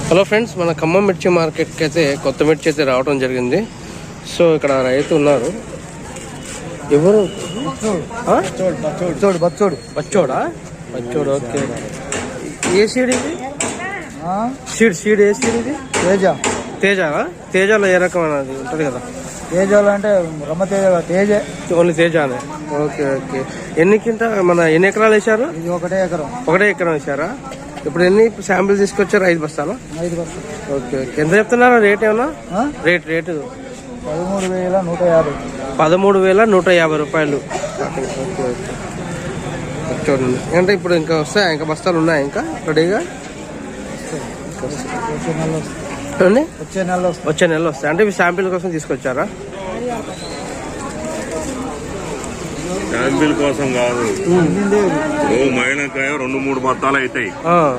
Hello friends, మన ఖమ్మం మిర్చి మార్కెట్కి అయితే కొత్త మిర్చి అయితే రావడం జరిగింది. సో ఇక్కడ రైతు ఉన్నారు. ఎవరు? బచ్చోడా? ఓకే. ఏ సీడ్ ఇది? సీడ్ ఏ సీడ్ ఇది? తేజాలో ఏ రకమైనది ఉంటుంది కదా? తేజాలు అంటే రమ్మ తేజ. ఓన్లీ తేజానే. ఓకే. ఎన్ని ఎకరాలు వేసారు? ఇది ఒకటే ఎకరం వేసారా? ఇప్పుడు ఎన్ని శాంపిల్ తీసుకొచ్చారు? 5 బస్తాలు. 5 బస్తాలు. ఓకే. ఎంత చెప్తున్నారా రేట్? ఏమన్నా రేటు 13,150 రూపాయలు. చూడండి. అంటే ఇప్పుడు ఇంకా వస్తాయా? ఇంకా బస్తాలు ఉన్నాయా ఇంకా రెడీగా? వచ్చే నెలలో వస్తాయి. అంటే ఇవి శాంపిల్ కోసం తీసుకొచ్చారా? శాంపిల్ కోసం కాదు, మైనకాయ 2-3 బత్తాలు అవుతాయి.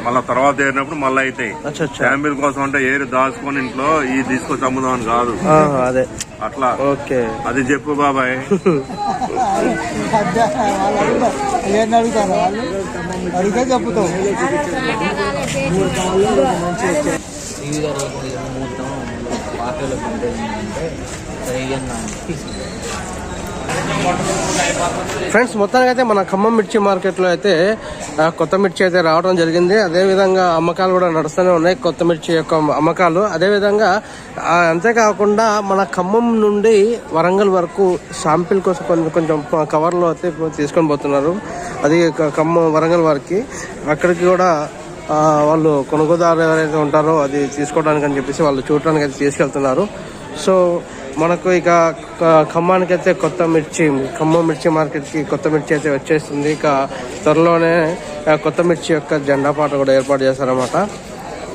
మళ్ళీ తర్వాత ఏరినప్పుడు మళ్ళీ అవుతాయి. శాంపిల్ కోసం అంటే ఏరి దాచుకొని ఇంట్లో ఇది తీసుకొచ్చి అమ్ముదాం అని కాదు. అదే అట్లా. ఓకే. అది చెప్పు బాబాయ్. అడిగితే చెప్తావు. ఫ్రెండ్స్, మొత్తానికి అయితే మన ఖమ్మం మిర్చి మార్కెట్లో అయితే కొత్త మిర్చి అయితే రావడం జరిగింది. అదేవిధంగా అమ్మకాలు కూడా నడుస్తూనే ఉన్నాయి, కొత్త మిర్చి యొక్క అమ్మకాలు. అదేవిధంగా అంతేకాకుండా మన ఖమ్మం నుండి వరంగల్ వరకు శాంపిల్ కోసం కొంచెం కవర్లో అయితే తీసుకొని పోతున్నారు. అది ఖమ్మం వరంగల్ వరకు. అక్కడికి కూడా వాళ్ళు కొనుగోదారు ఎవరైతే ఉంటారో అది తీసుకోవడానికి అని చెప్పేసి వాళ్ళు చూడటానికి అయితే తీసుకెళ్తున్నారు. సో మనకు ఇక ఖమ్మానికి అయితే ఖమ్మం మిర్చి మార్కెట్కి కొత్త మిర్చి అయితే వచ్చేస్తుంది. ఇక త్వరలోనే కొత్త మిర్చి యొక్క జెండా పాట కూడా ఏర్పాటు చేస్తారన్నమాట.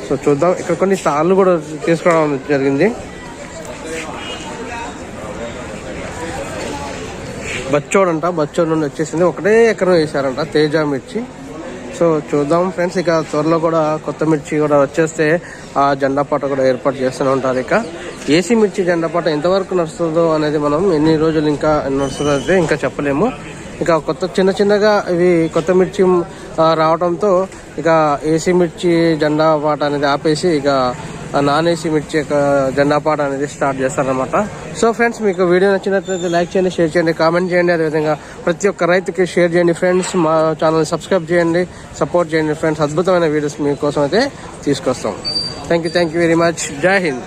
సో చూద్దాం. ఇక్కడ కొన్ని స్టాళ్ళు కూడా తీసుకోవడం జరిగింది. బచ్చోడు నుండి వచ్చేసింది. ఒకటే ఎకరం వేసారంట తేజ మిర్చి. సో చూద్దాం ఫ్రెండ్స్. ఇక త్వరలో కూడా కొత్త మిర్చి కూడా వచ్చేస్తే ఆ జెండా పాట కూడా ఏర్పాటు చేస్తూనే ఉంటారు. ఇక ఏసీ మిర్చి జెండా పాట ఎంతవరకు నడుస్తుందో అనేది మనం ఎన్ని రోజులు ఇంకా నడుస్తుందో అయితే ఇంకా చెప్పలేము. ఇక చిన్నగా ఇవి కొత్త మిర్చి రావడంతో ఇక ఏసీ మిర్చి జెండా పాట అనేది ఆపేసి ఇక నాన్ ఏసీ మిర్చి యొక్క జెండా పాట అనేది స్టార్ట్ చేస్తారనమాట. సో ఫ్రెండ్స్, మీకు వీడియో నచ్చినట్లయితే లైక్ చేయండి, షేర్ చేయండి, కామెంట్ చేయండి. అదేవిధంగా ప్రతి ఒక్క రైతుకి షేర్ చేయండి ఫ్రెండ్స్. మా ఛానల్ని సబ్స్క్రైబ్ చేయండి, సపోర్ట్ చేయండి ఫ్రెండ్స్. అద్భుతమైన వీడియోస్ మీకోసం అయితే తీసుకొస్తాం. Thank you very much. జై హింద్.